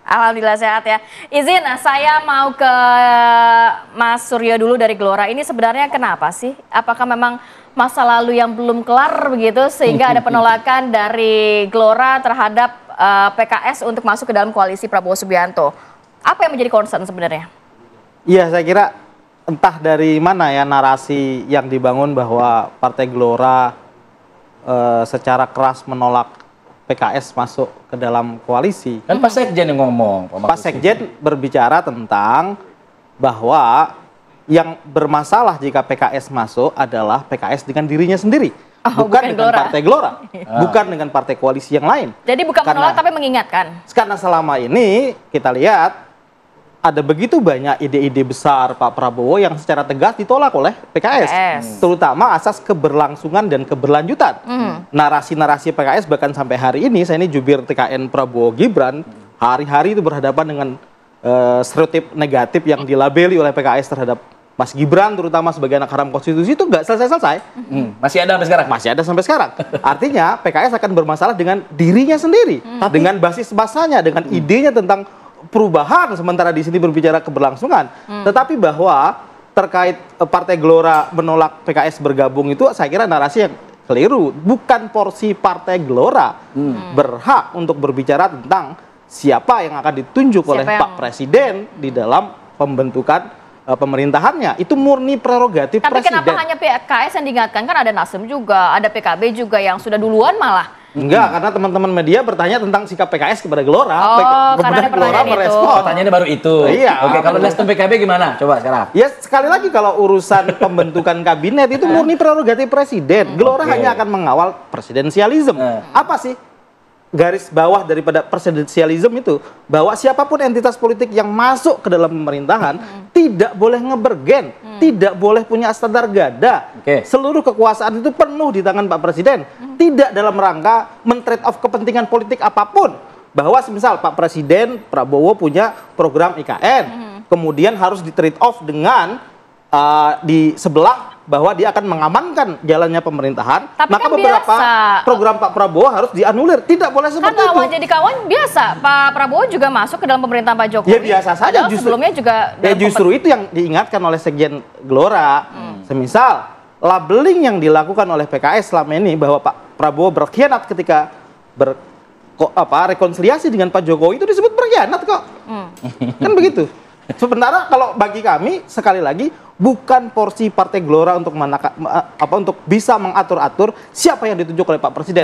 Alhamdulillah sehat ya. Izin, saya mau ke Mas Suryo dulu dari Gelora. Ini sebenarnya kenapa sih? Apakah memang masa lalu yang belum kelar begitu sehingga ada penolakan dari Gelora terhadap PKS untuk masuk ke dalam koalisi Prabowo Subianto? Apa yang menjadi concern sebenarnya? Iya, saya kira entah dari mana ya narasi yang dibangun bahwa Partai Gelora secara keras menolak PKS masuk ke dalam koalisi. Kan Pak Sekjen yang ngomong. Pak Sekjen berbicara tentang bahwa yang bermasalah jika PKS masuk adalah PKS dengan dirinya sendiri. Bukan dengan Partai Gelora. Bukan dengan partai koalisi yang lain. Jadi bukan menolak tapi mengingatkan. Karena selama ini kita lihat ada begitu banyak ide-ide besar Pak Prabowo yang secara tegas ditolak oleh PKS. Terutama asas keberlangsungan dan keberlanjutan. Narasi-narasi PKS bahkan sampai hari ini, saya ini jubir TKN Prabowo Gibran, hari-hari itu berhadapan dengan stereotip negatif yang dilabeli oleh PKS terhadap Mas Gibran, terutama sebagai anak haram konstitusi, itu nggak selesai-selesai. Masih ada sampai sekarang? Masih ada sampai sekarang. Artinya PKS akan bermasalah dengan dirinya sendiri. Dengan basis masanya, dengan idenya tentang perubahan, sementara di sini berbicara keberlangsungan. Tetapi bahwa terkait Partai Gelora menolak PKS bergabung itu saya kira narasi yang keliru. Bukan porsi Partai Gelora berhak untuk berbicara tentang siapa yang akan ditunjuk oleh Pak Presiden di dalam pembentukan pemerintahannya. Itu murni prerogatif Presiden. Tapi kenapa hanya PKS yang diingatkan? Kan ada Nasdem juga, ada PKB juga yang sudah duluan malah. Enggak, karena teman-teman media bertanya tentang sikap PKS kepada Gelora. Karena ada Gelora merespon. Pertanyaannya baru itu. Iya. Oke, kalau Nasdem PKB gimana? Coba sekarang. Ya, sekali lagi kalau urusan pembentukan kabinet itu murni prerogatif Presiden. Gelora hanya akan mengawal presidensialisme. Apa sih garis bawah daripada presidensialisme itu? Bahwa siapapun entitas politik yang masuk ke dalam pemerintahan tidak boleh ngebergen, tidak boleh punya standar gada. Seluruh kekuasaan itu penuh di tangan Pak Presiden. Tidak dalam rangka men-trade off kepentingan politik apapun. Bahwa semisal Pak Presiden Prabowo punya program IKN, kemudian harus di-trade off dengan di sebelah bahwa dia akan mengamankan jalannya pemerintahan. Tapi maka kan beberapa program Pak Prabowo harus dianulir. Tidak boleh seperti itu. Kawan jadi kawan biasa. Pak Prabowo juga masuk ke dalam pemerintahan Pak Jokowi. Ya biasa saja. Justru, sebelumnya juga. Ya justru itu yang diingatkan oleh Sekjen Gelora. Semisal labeling yang dilakukan oleh PKS selama ini bahwa Pak Prabowo berkhianat ketika rekonsiliasi dengan Pak Jokowi, itu disebut berkhianat kok. Kan begitu. Sementara kalau bagi kami sekali lagi bukan porsi Partai Gelora untuk untuk bisa mengatur-atur siapa yang ditunjuk oleh Pak Presiden.